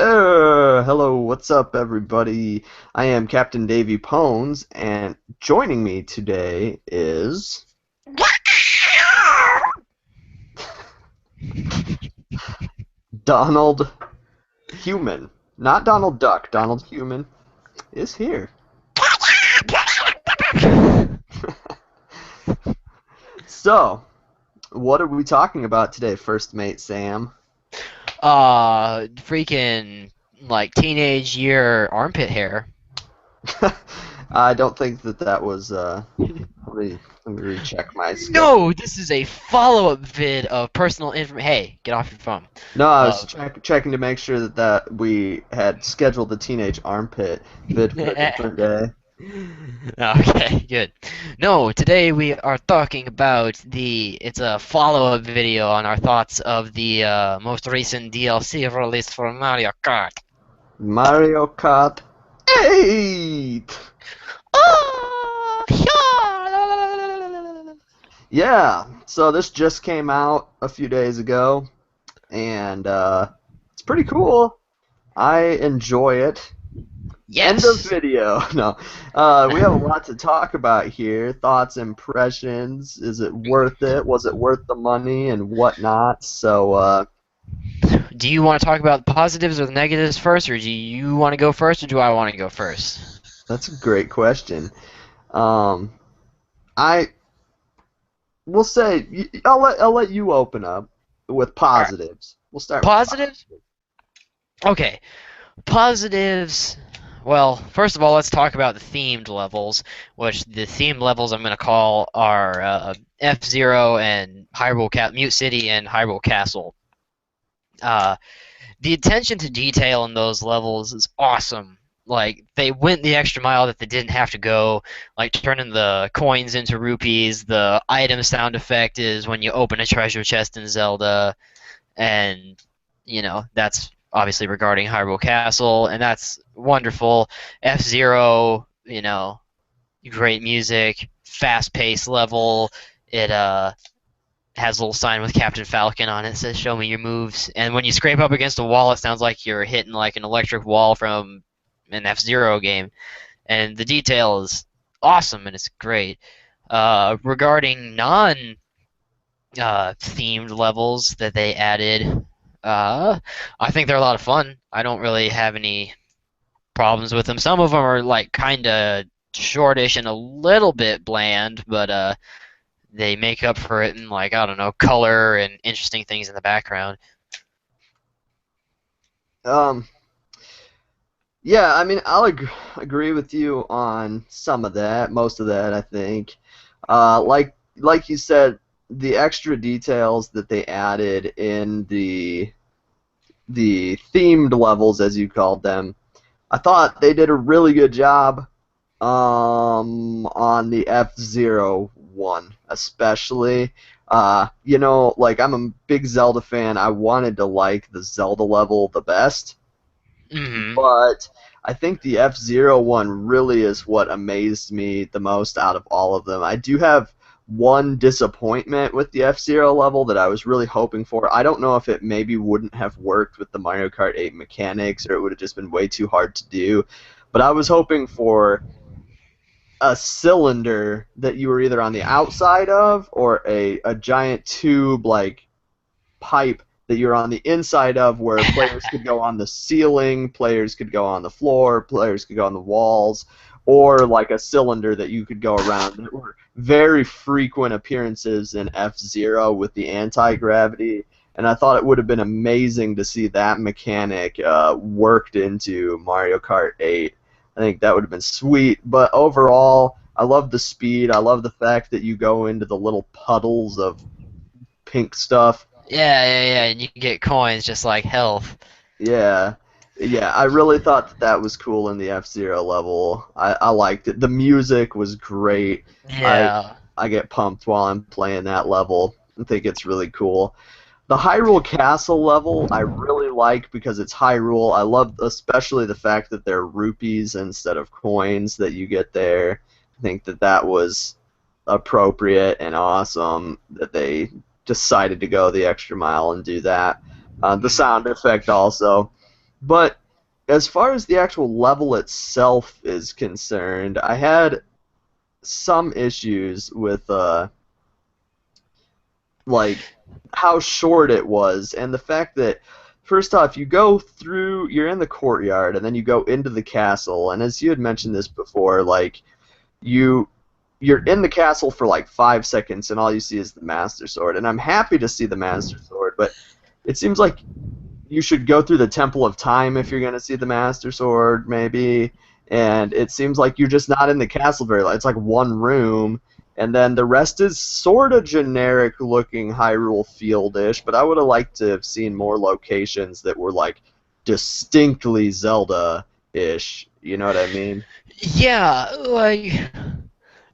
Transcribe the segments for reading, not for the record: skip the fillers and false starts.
Hello, what's up, everybody? I am Captain Davy Pones, and joining me today is Donald Human. Not Donald Duck, Donald Human is here. So, what are we talking about today, First Mate Sam? Freaking like teenage year armpit hair. I don't think that was, let me recheck my schedule. No, this is a follow-up vid of personal information. Hey, get off your phone. No, I was Uh, checking to make sure that we had scheduled the teenage armpit vid for a different day. okay, good. No, today we are talking about it's a follow-up video on our thoughts of the most recent DLC released for Mario Kart. Mario Kart 8! Oh, yeah. Yeah, so this just came out a few days ago, and it's pretty cool. I enjoy it. End of Yes. video. No, we have a lot to talk about here. Thoughts, impressions. Is it worth it? Was it worth the money and whatnot? So, Do you want to talk about the positives or the negatives first, or do you want to go first, or do I want to go first? that's a great question. Um, I will say I'll let you open up with All right. positives. We'll start with Positives? Okay. Positives. Well, first of all, let's talk about the themed levels, which the themed levels I'm going to call are F-Zero and Mute City and Hyrule Castle. Uh, the attention to detail in those levels is awesome. Like, they went the extra mile that they didn't have to go, like turning the coins into rupees. The item sound effect is when you open a treasure chest in Zelda, and, that's obviously regarding Hyrule Castle, and that's wonderful. F-Zero, great music, fast-paced level. It has a little sign with Captain Falcon on it that says "Show me your moves." And when you scrape up against a wall, it sounds like you're hitting like an electric wall from an F-Zero game. And the detail is awesome and it's great. Regarding non-themed levels that they added, I think they're a lot of fun. I don't really have any problems with them. Some of them are like kind of shortish and a little bit bland, but they make up for it in, like, I don't know, color and interesting things in the background. um, yeah, I mean agree with you on some of that, most of that, I think. Like you said, the extra details that they added in the themed levels, as you called them, I thought they did a really good job on the F-Zero one, especially. Like I'm a big Zelda fan. I wanted to like the Zelda level the best, Hmm. but I think the F-Zero one really is what amazed me the most out of all of them. I do have one disappointment with the F-Zero level that I was really hoping for. I don't know if it maybe wouldn't have worked with the Mario Kart 8 mechanics or it would have just been way too hard to do, but I was hoping for a cylinder that you were either on the outside of or a giant tube like pipe that you're on the inside of where players could go on the ceiling, players could go on the floor, players could go on the walls, or like a cylinder that you could go around. There were very frequent appearances in F-Zero with the anti-gravity, and I thought it would have been amazing to see that mechanic worked into Mario Kart 8. I think that would have been sweet, but overall, I love the speed. I love the fact that you go into the little puddles of pink stuff. Yeah, yeah, yeah, and you can get coins just like health. Yeah, yeah, I really thought that was cool in the F-Zero level. I liked it. The music was great. I Yeah. I get pumped while I'm playing that level. I think it's really cool. The Hyrule Castle level I really like because it's Hyrule. I love especially the fact that they're rupees instead of coins that you get there. I think that was appropriate and awesome that they decided to go the extra mile and do that. The sound Mhm. effect also. But as far as the actual level itself is concerned, I had some issues with like how short it was and the fact that first off you go through you're in the courtyard and then you go into the castle and as you had mentioned this before like you you're in the castle for like 5 seconds and all you see is the Master Sword and I'm happy to see the Master Sword but it seems like you should go through the Temple of Time if you're going to see the Master Sword, maybe. And it seems like you're just not in the castle very long. It's like one room, and then the rest is sort of generic looking Hyrule Field-ish, but I would have liked to have seen more locations that were like distinctly Zelda-ish. You know what I mean? Yeah, like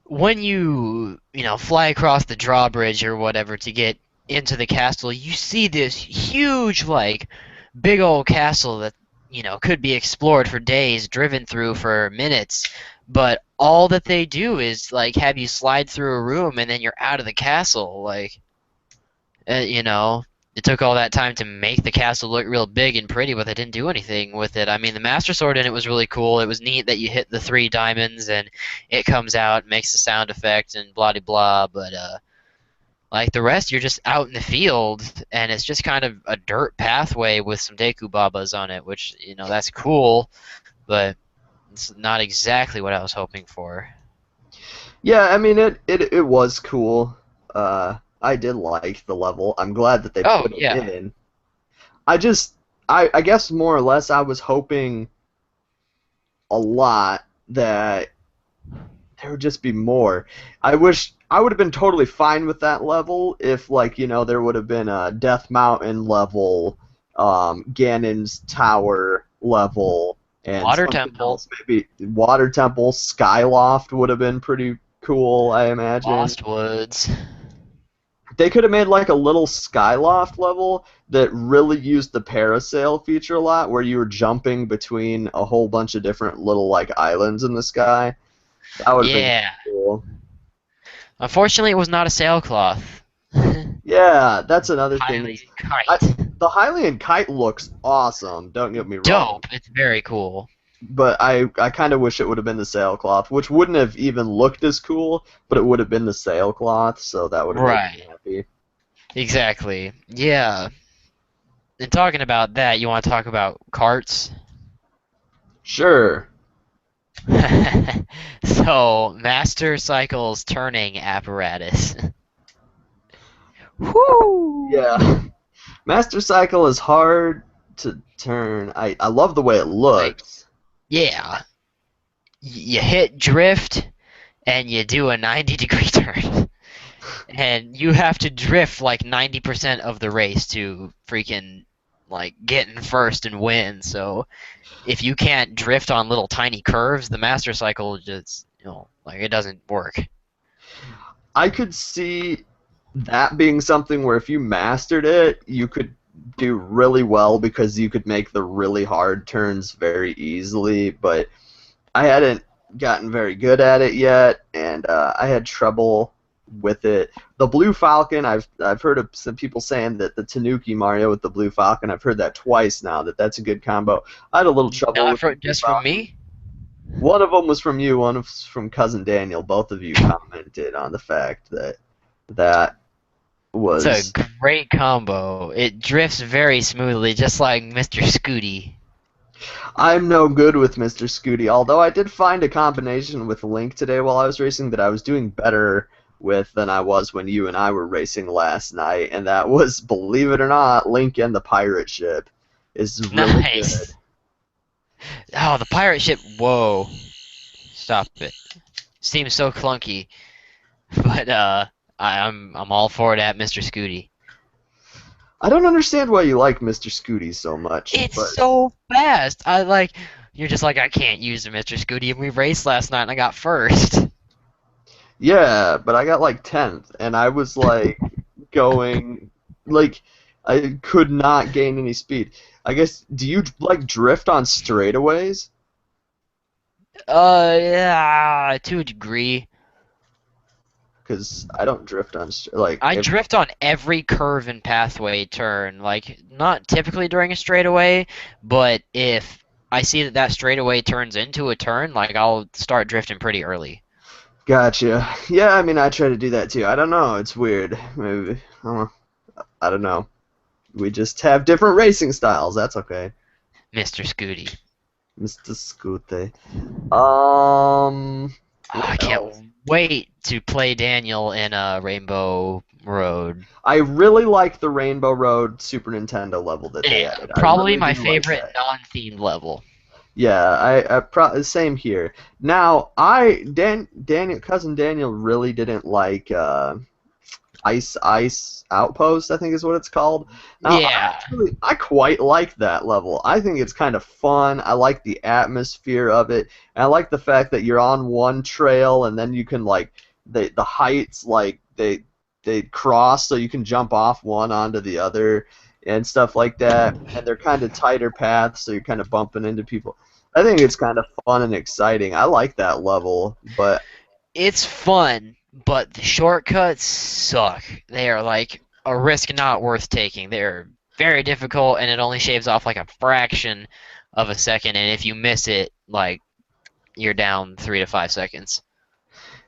when you fly across the drawbridge or whatever to get into the castle, you see this huge, like, big old castle that could be explored for days, driven through for minutes, but all that they do is, like, have you slide through a room and then you're out of the castle. Like, it took all that time to make the castle look real big and pretty, but they didn't do anything with it. I mean, the Master Sword in it was really cool. It was neat that you hit the 3 diamonds and it comes out, makes the sound effect, and blah de blah. But like the rest, you're just out in the field, and it's just kind of a dirt pathway with some Deku Babas on it, which that's cool, but it's not exactly what I was hoping for. Yeah, I mean it was cool. I did like the level. I'm glad that they Oh put it yeah, in. I just I guess more or less I was hoping a lot that there would just be more. I wish I would have been totally fine with that level if like, there would have been a Death Mountain level, Ganon's Tower level and Water something Temple, else. Maybe Water Temple, Skyloft would have been pretty cool, I imagine. Lost Woods. They could have made like a little Skyloft level that really used the parasail feature a lot, where you were jumping between a whole bunch of different little like islands in the sky. That would have been Yeah. cool. Unfortunately, it was not a sailcloth. Yeah, that's another thing is, Highly I, kite. the Hylian kite looks awesome. Don't get me wrong, Dope. It's very cool. but I kind of wish it would have been the sailcloth, which wouldn't have even looked as cool, but it would have been the sailcloth, so that would have made me Right. happy. Exactly. Yeah. And talking about that, you want to talk about carts? Sure. So, Master Cycle's turning apparatus. Whoo! Yeah. Master Cycle is hard to turn. I love the way it Like, looks. yeah. You hit drift and you do a 90-degree turn. And you have to drift like 90% of the race to freaking like get in first and win. So if you can't drift on little tiny curves, the Master Cycle just like it doesn't work. I could see that being something where if you mastered it, you could do really well because you could make the really hard turns very easily, but I hadn't gotten very good at it yet, and I had trouble with it. The Blue Falcon, I've heard of some people saying that the Tanuki Mario with the Blue Falcon, I've heard that twice now, that that's a good combo. I had a little trouble Not with the for, Blue just from Falcon. me. One of them was from you, one was from Cousin Daniel. Both of you commented on the fact that that It's a was. great combo. It drifts very smoothly, just like Mr. Scooty. I'm no good with Mr. Scooty, although I did find a combination with Link today while I was racing that I was doing better with than I was when you and I were racing last night, and that was, believe it or not, Link and the pirate ship is really good. Nice. Oh, the pirate ship. Whoa. Stop it. Seems so clunky. But I'm all for it at Mr. Scooty. I don't understand why you like Mr. Scooty so much, It's but so fast. You're just like I can't use the Mr. Scooty, and we raced last night and I got first. yeah, but I got like 10th, and I was like going, like, I could not gain any speed. I guess, do you like drift on straightaways? Yeah, to a degree. Because I don't drift on like I if drift on every curve and pathway turn, like not typically during a straightaway, but if I see that that straightaway turns into a turn, like I'll start drifting pretty early. Gotcha. Yeah, I mean I try to do that too. I don't know. It's weird. Maybe I don't know. We just have different racing styles. That's okay. Mr. Scooty. Mr. Scooty. Um, Oh, I what can't else? wait to play Daniel in Rainbow Road. I really like the Rainbow Road Super Nintendo level that they Yeah, added. I probably really my do like favorite that. non-themed level. Yeah, same here. Now, Daniel, cousin Daniel really didn't like Ice Outpost, I think is what it's called. Now, Yeah. I quite like that level. I think it's kind of fun. I like the atmosphere of it. And I like the fact that you're on one trail and then you can like the heights like they cross so you can jump off one onto the other and stuff like that. And they're kind of tighter paths, so you're kind of bumping into people. I think it's kind of fun and exciting. I like that level, but It's fun, but the shortcuts suck. They are like a risk not worth taking. They're very difficult, and it only shaves off like a fraction of a second. And if you miss it, like you're down 3 to 5 seconds.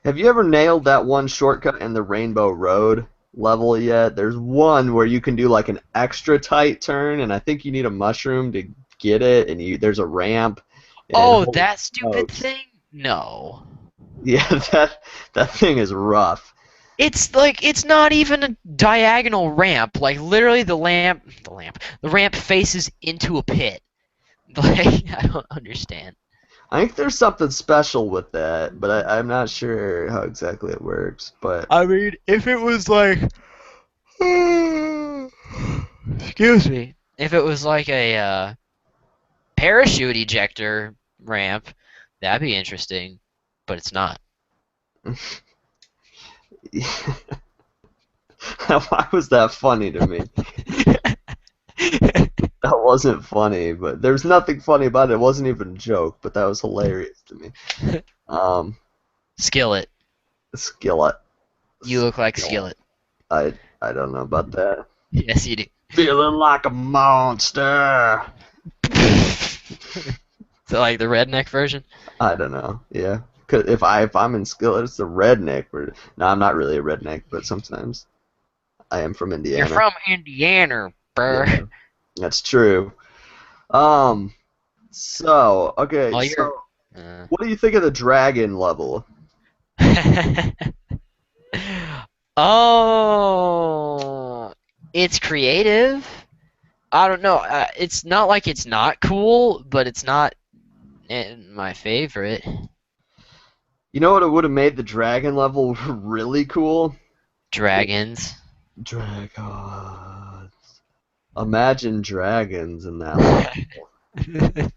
have you ever nailed that one shortcut in the Rainbow Road level yet? There's one where you can do like an extra tight turn, and I think you need a mushroom to get it, and there's a ramp, and Oh, holy that stupid smokes. thing? No. Yeah, that thing is rough. It's like it's not even a diagonal ramp. Like literally, the ramp faces into a pit. Like I don't understand. I think there's something special with that, but I'm not sure how exactly it works. But I mean, if it was like, excuse me, if it was like a parachute ejector ramp, that'd be interesting. But it's not. why was that funny to me? That wasn't funny, but there's nothing funny about it. It wasn't even a joke, but that was hilarious to me. Um, Skillet. Skillet. You look like Skillet. Skillet. I don't know about that. Yes, you do. Feeling like a monster. So like the redneck version. I don't know. Yeah. 'Cause if I'm in Skillet, it's a redneck. No, I'm not really a redneck, but sometimes I am from You're Indiana. from Indiana, Yeah, bruh. that's true. Um. So okay. Well, you're. So what do you think of the dragon level? Oh, it's creative. I don't know. It's not like it's not cool, but it's not my favorite. You know what? It would have made the dragon level really cool. Dragons. Dragons. Imagine dragons in that level.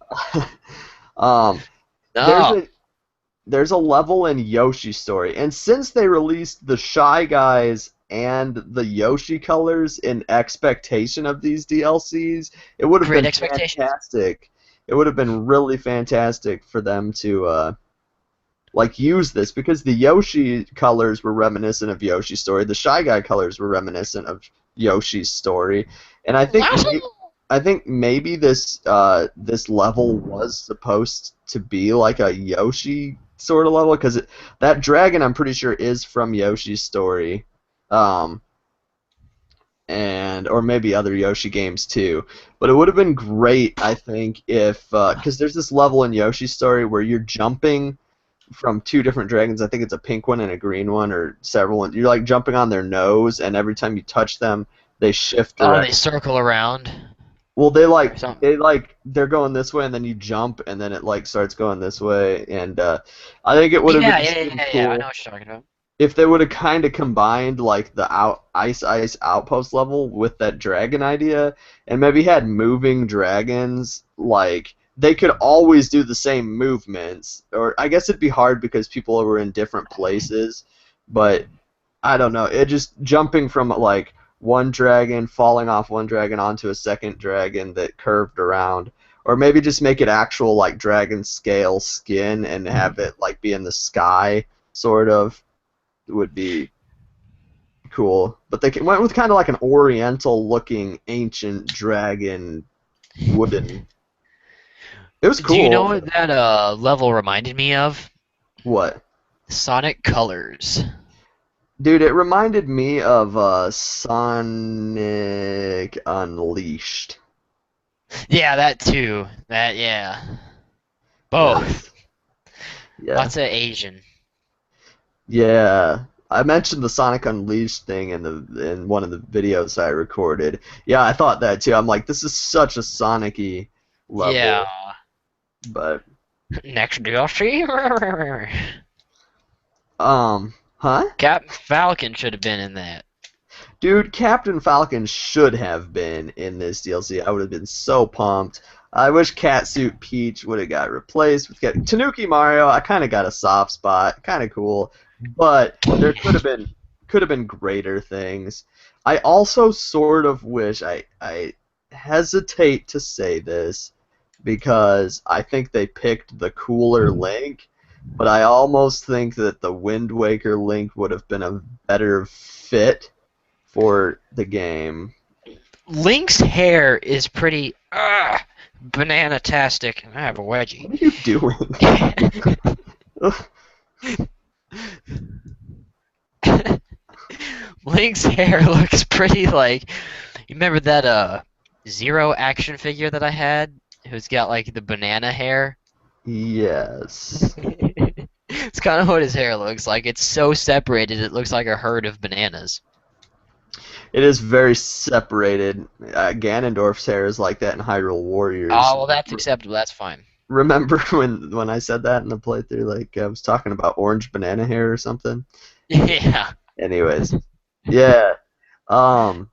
um, there's No. a level in Yoshi Story, and since they released the Shy Guys and the Yoshi colors in expectation of these DLCs, it would have Great been expectations. fantastic. It would have been really fantastic for them to like use this because the Yoshi colors were reminiscent of Yoshi's Story, the Shy Guy colors were reminiscent of Yoshi's Story, and I think maybe this level was supposed to be like a Yoshi sort of level because that dragon I'm pretty sure is from Yoshi's Story, um, and or maybe other Yoshi games too. But it would have been great, I think, if because there's this level in Yoshi's Story where you're jumping from two different dragons. I think it's a pink one and a green one, or several ones. You're like jumping on their nose, and every time you touch them, they shift Oh, they direction. circle around Well, or something. they're going this way, and then you jump, and then it like starts going this way, and I think it would have Yeah, just yeah, been yeah, yeah. I know cool what you're talking about. if they would have kind of combined like the ice outpost level with that dragon idea, and maybe had moving dragons. Like they could always do the same movements, or I guess it'd be hard because people were in different places, but I don't know. It just jumping from like one dragon, falling off one dragon onto a second dragon that curved around, or maybe just make it actual like dragon scale skin and have it like be in the sky, sort of would be. cool. But they went with kind of like an oriental-looking ancient dragon wooden. It was Do you know cool. what that level reminded me of? What? Sonic Colors. Dude, it reminded me of Sonic Unleashed. Yeah, that too. That yeah. Both. Yes. Yeah. Lots of Asian. Yeah. I mentioned the Sonic Unleashed thing in one of the videos I recorded. Yeah, I thought that too. I'm like, this is such a Sonic-y Yeah. level, but Next DLC. huh? Captain Falcon should have been in that. Dude, Captain Falcon should have been in this DLC. I would have been so pumped. I wish Catsuit Peach would have got replaced with Tanuki Mario. I kind of got a soft spot, kind of cool, but there could have been greater things. I also sort of wish I hesitate to say this because I think they picked the cooler Link, but I almost think that the Wind Waker Link would have been a better fit for the game. Link's hair is pretty banana-tastic. I have a wedgie. What are you doing? Link's hair looks pretty like. You remember that Zero action figure that I had, who's got like the banana hair? Yes. It's kind of what his hair looks like. It's so separated, it looks like a herd of bananas. It is very separated. Ganondorf's hair is like that in Hyrule Warriors. Oh, well, that's acceptable. That's fine. Remember when I said that in the playthrough? Like I was talking about orange banana hair or something. Yeah. Anyways, yeah. Um.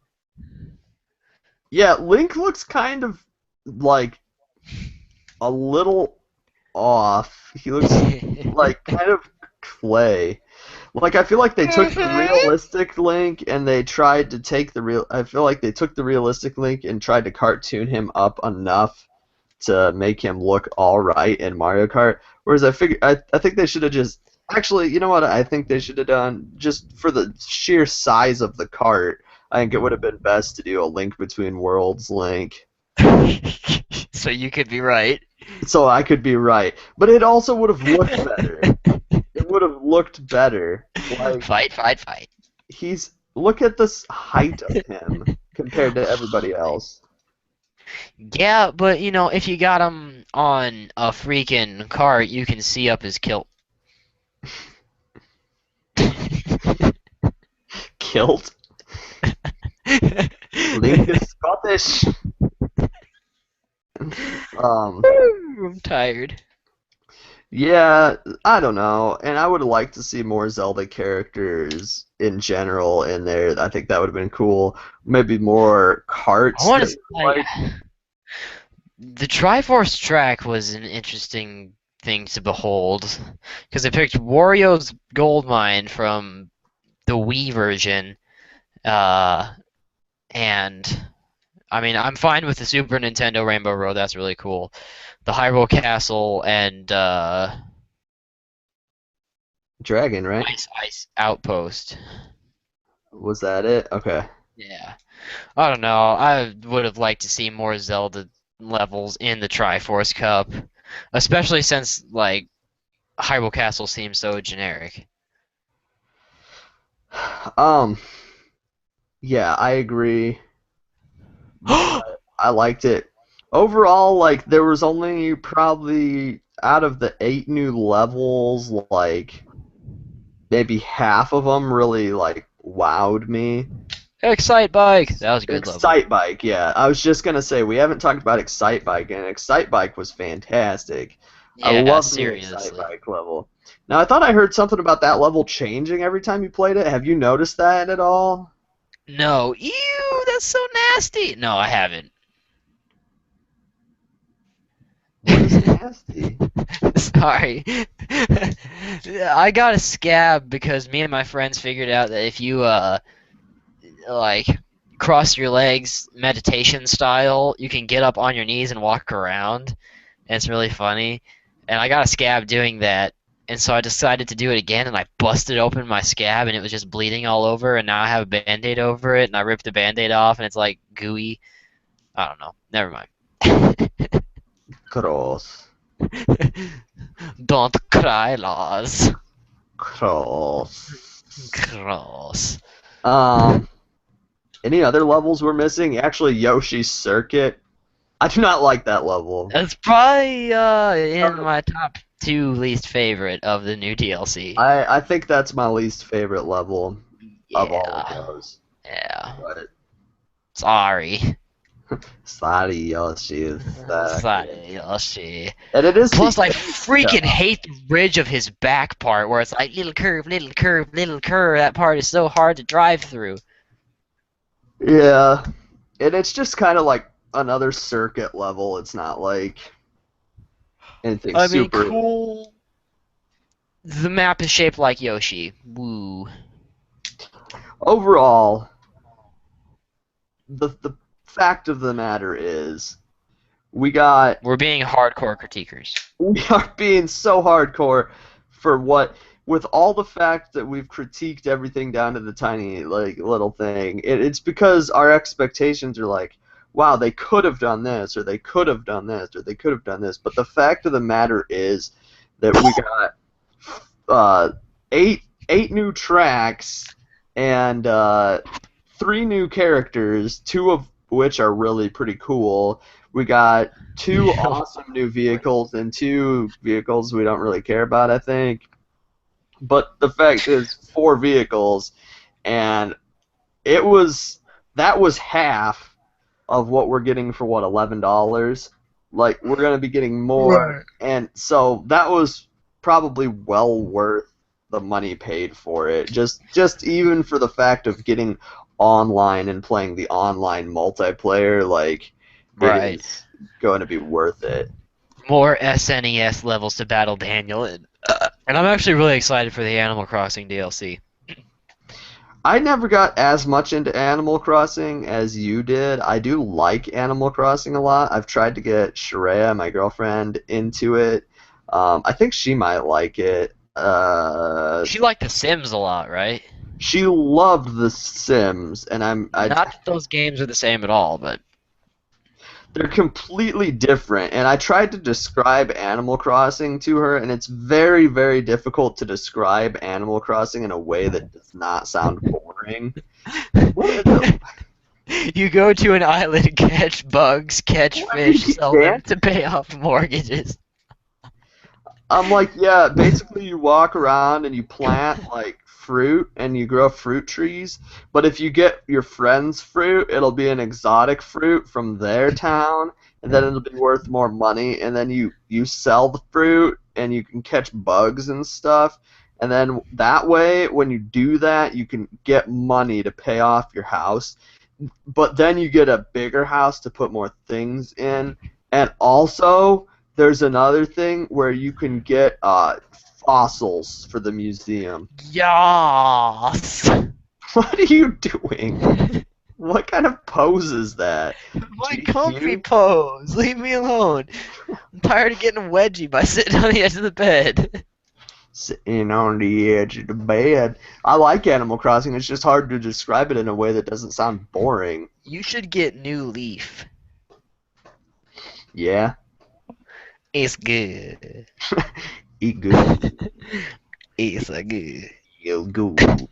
Yeah, Link looks kind of like a little off. He looks like kind of clay. Like I feel like they took the realistic Link and they tried to take the real. I feel like they took the realistic Link and tried to cartoon him up enough to make him look all right in Mario Kart. Whereas I think they should have just actually, you know what? I think they should have done just for the sheer size of the cart. I think it would have been best to do a Link Between Worlds Link. So you could be right. So I could be right, but it also would have looked better. It would have looked better. Like Fight. look at this height of him compared to everybody else. Yeah, but you know, if you got him on a freaking cart, you can see up his kilt. Kilt. Link is Scottish. I'm tired. Yeah, I don't know, and I would like to see more Zelda characters in general in there. I think that would have been cool. Maybe more carts. I want to like the Triforce track was an interesting thing to behold because they picked Wario's Gold Mine from the Wii version, and I mean I'm fine with the Super Nintendo Rainbow Road. That's really cool. The Hyrule Castle and Dragon, right? Ice Outpost. Was that it? Okay. Yeah. I don't know. I would have liked to see more Zelda levels in the Triforce Cup, especially since like Hyrule Castle seems so generic. Yeah, I agree. But I liked it. Overall, like there was only probably out of the 8 new levels, like maybe half of them really like wowed me. Excite Bike. That was a good level. Excite Bike, yeah. I was just gonna say we haven't talked about Excite Bike, and Excite Bike was fantastic. I Yeah, love the seriously. Excite Bike level. Now I thought I heard something about that level changing every time you played it. Have you noticed that at all? No, ew, that's so nasty. No, I haven't. What is nasty? Sorry. I got a scab because me and my friends figured out that if you like cross your legs meditation style, you can get up on your knees and walk around. And it's really funny. And I got a scab doing that. and so I decided to do it again, and I busted open my scab, and it was just bleeding all over, and now I have a band-aid over it, and I ripped the band-aid off, and it's like gooey. I don't know. Never mind. Cross. Don't cry, Laws. Cross. Gross. Um, any other levels we're missing? Actually, Yoshi's Circuit. I do not like that level. That's probably in my top 2 least favorite of the new DLC. I think that's my least favorite level of all of Yeah. those. Yeah. But Sorry. sorry, Yoshi. Sorry, Yoshi. And it is. Plus, I freaking hate the ridge of his back part where it's like little curve, little curve, little curve. That part is so hard to drive through. Yeah, and it's just kind of like another circuit level. It's not like anything I mean, super. cool. The map is shaped like Yoshi. Woo. Overall, the fact of the matter is, We're being hardcore critiquers. we are being so hardcore for what. With all the fact that we've critiqued everything down to the tiny like little thing, it's because our expectations are like, wow, they could have done this, or they could have done this, or they could have done this. But the fact of the matter is that we got eight new tracks and 3 new characters, 2 of which are really pretty cool. We got 2 awesome new vehicles and 2 vehicles we don't really care about, I think. But the fact is, 4 vehicles, and that was half of what we're getting for what, $11. Like, we're gonna be getting more, and so that was probably well worth the money paid for it. Just even for the fact of getting online and playing the online multiplayer, like, Right. it is going to be worth it. More SNES levels to battle Daniel in. And I'm actually really excited for the Animal Crossing DLC. I never got as much into Animal Crossing as you did. I do like Animal Crossing a lot. I've tried to get Sharia, my girlfriend, into it. I think she might like it. She liked The Sims a lot, right? She loved The Sims, and Not that those games are the same at all, but they're completely different. And I tried to describe Animal Crossing to her, and it's very, very difficult to describe Animal Crossing in a way that does not sound boring. you go to an island, catch bugs, catch fish, sell them to pay off mortgages. I'm like, yeah, basically you walk around and you plant, like, fruit, and you grow fruit trees, but if you get your friend's fruit, it'll be an exotic fruit from their town, and then it'll be worth more money, and then you sell the fruit, and you can catch bugs and stuff, and then that way, when you do that, you can get money to pay off your house, but then you get a bigger house to put more things in, and also there's another thing where you can get fossils for the museum. Yas! What are you doing? What kind of pose is that? My comfy pose! Leave me alone! I'm tired of getting wedgie by sitting on the edge of the bed. Sitting on the edge of the bed. I like Animal Crossing, it's just hard to describe it in a way that doesn't sound boring. You should get New Leaf. Yeah? It's good. Eat good. It's a good. Yo, good.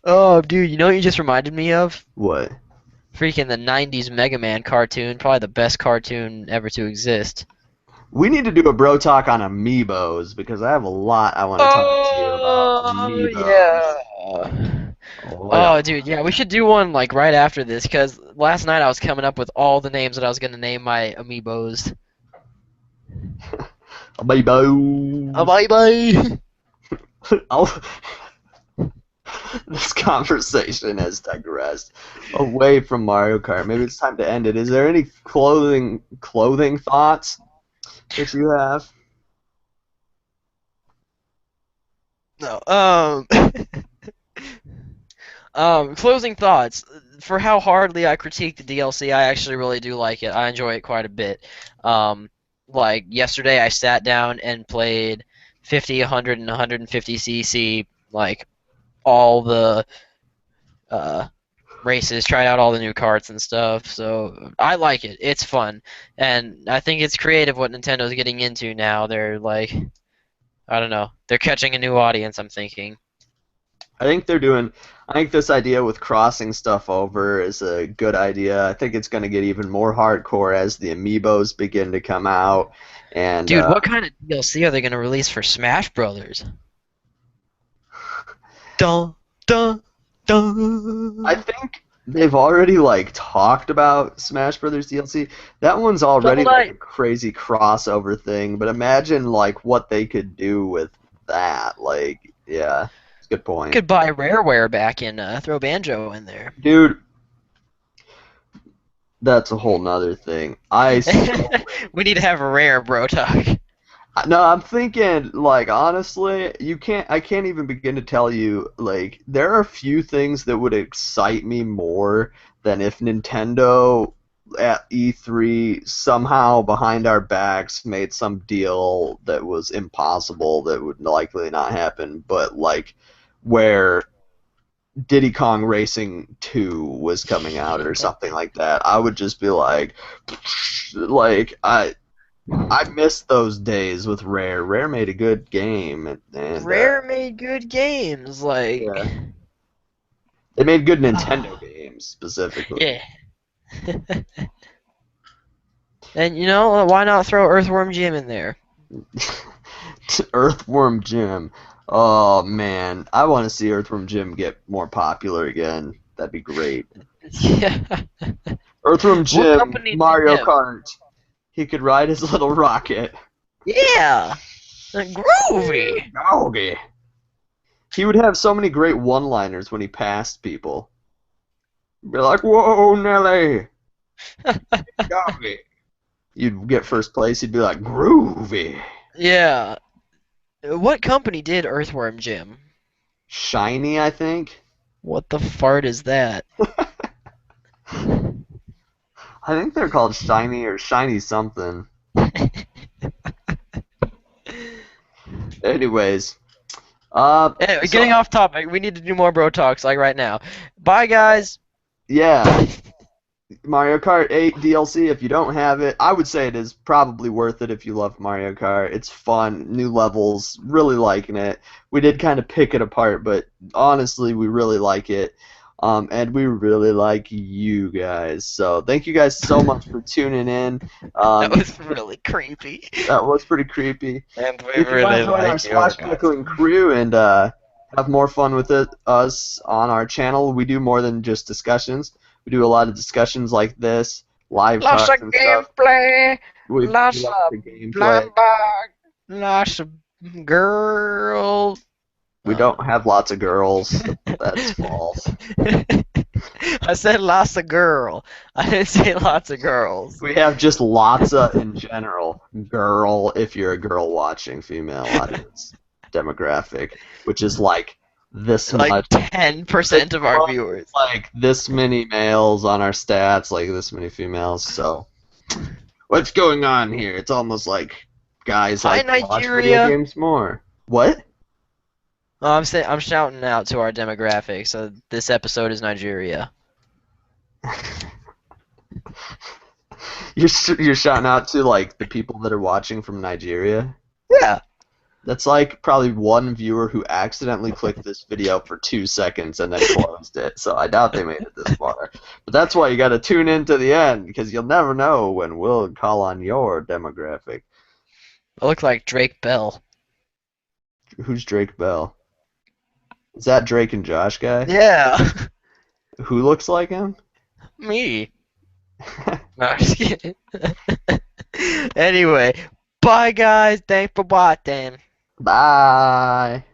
Oh, dude, you know what you just reminded me of? What? Freaking the 90s Mega Man cartoon. Probably the best cartoon ever to exist. We need to do a bro talk on amiibos, because I have a lot I want to talk to you about amiibos. Yeah. Oh, dude, yeah, we should do one like right after this, because last night I was coming up with all the names that I was going to name my amiibos. Amiibo. Bye-bye! This conversation has digressed away from Mario Kart. Maybe it's time to end it. Is there any clothing thoughts that you have? No. Closing thoughts. For how hardly I critique the DLC, I actually really do like it. I enjoy it quite a bit. like yesterday I sat down and played 50, 100, and 150cc, like all the uh, races, tried out all the new carts and stuff. So I like it. It's fun, and I think it's creative what Nintendo's getting into now. They're like, I don't know, they're catching a new audience. I'm thinking. I think they're doing. I think this idea with crossing stuff over is a good idea. I think it's going to get even more hardcore as the amiibos begin to come out, and Dude, what kind of DLC are they gonna release for Smash Brothers? Dun dun I dun. think they've already like talked about Smash Brothers DLC. That one's already Double like a Knight. crazy crossover thing, but imagine like what they could do with that. Like, yeah, it's a good point. Could buy Rareware back and throw Banjo in there. Dude, that's a whole nother thing. We need to have a rare bro talk. No, I'm thinking like honestly, I can't even begin to tell you like there are a few things that would excite me more than if Nintendo at E3 somehow behind our backs made some deal that was impossible that would likely not happen, but like where Diddy Kong Racing 2 was coming out or something like that. I would just be like I miss those days with Rare. Rare made a good game, and Rare made good games, like yeah, they made good Nintendo games specifically. yeah. And you know, why not throw Earthworm Jim in there? Earthworm Jim. Oh man, I want to see Earthworm Jim get more popular again. That'd be great. Yeah. Earthworm What Jim, company did Mario him? Kart. He could ride his little rocket. Yeah. Groovy. Doggy. He would have so many great one-liners when he passed people. Be like, "Whoa, Nelly, doggy." You'd get first place. You'd be like, "Groovy." Yeah. What company did Earthworm Jim? Shiny, I think. What the fart is that? I think they're called Shiny or Shiny something. Anyways, Anyway, so getting off topic, we need to do more bro talks like right now. Bye, guys. yeah, Mario Kart 8 DLC. If you don't have it, I would say it is probably worth it if you love Mario Kart. It's fun, new levels, really liking it. We did kind of pick it apart, but honestly, we really like it. And we really like you guys. So thank you guys so much for tuning in. That Um, was really creepy. that was pretty creepy. And we If you want really to join our like you. Oh my God. swashbuckling crew and have more fun with us on our channel, we do more than just discussions. We do a lot of discussions like this, live Lots talks of and stuff. gameplay. We Lots love of the gameplay. blind bag. Lots of girls. We don't have lots of girls. That's false. I said lots of girl. I didn't say lots of girls. We have just lots of in general. Girl, if you're a girl watching, female audience demographic, which is like this Like much. 10% of our viewers. Like this many males on our stats, like this many females. So, what's going on here? It's almost like guys Hi, like to watch video Nigeria. games more. What? Oh, I'm shouting out to our demographic. So this episode is Nigeria. You're shouting out to like the people that are watching from Nigeria. Yeah. That's like probably one viewer who accidentally clicked this video for 2 seconds and then closed it. So I doubt they made it this far. But that's why you got to tune in to the end because you'll never know when we'll call on your demographic. I look like Drake Bell. Who's Drake Bell? Is that Drake and Josh guy? Yeah. Who looks like him? Me. No, I'm just kidding. Anyway, bye guys. Thanks for watching. Bye.